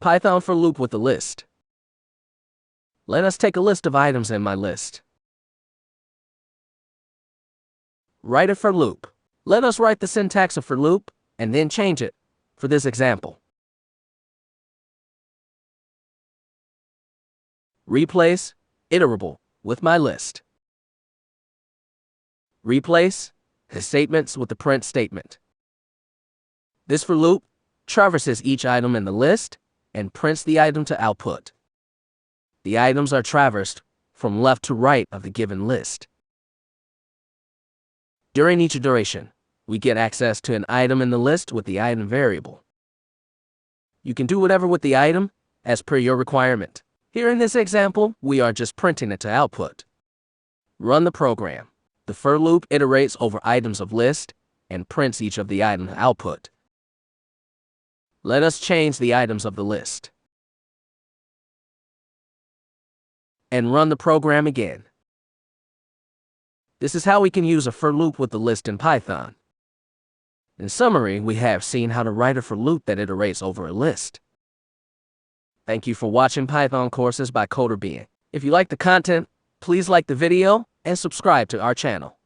Python for loop with a list. Let us take a list of items in my list. Write a for loop. Let us write the syntax of for loop and then change it for this example. Replace iterable with my list. Replace the statements with the print statement. This for loop traverses each item in the list and prints the item to output. The items are traversed from left to right of the given list. During each iteration, we get access to an item in the list with the item variable. You can do whatever with the item as per your requirement. Here in this example, we are just printing it to output. Run the program. The for loop iterates over items of list and prints each of the item output. Let us change the items of the list. And run the program again. This is how we can use a for loop with the list in Python. In summary, we have seen how to write a for loop that iterates over a list. Thank you for watching Python courses by CoderBeing. If you like the content, please like the video and subscribe to our channel.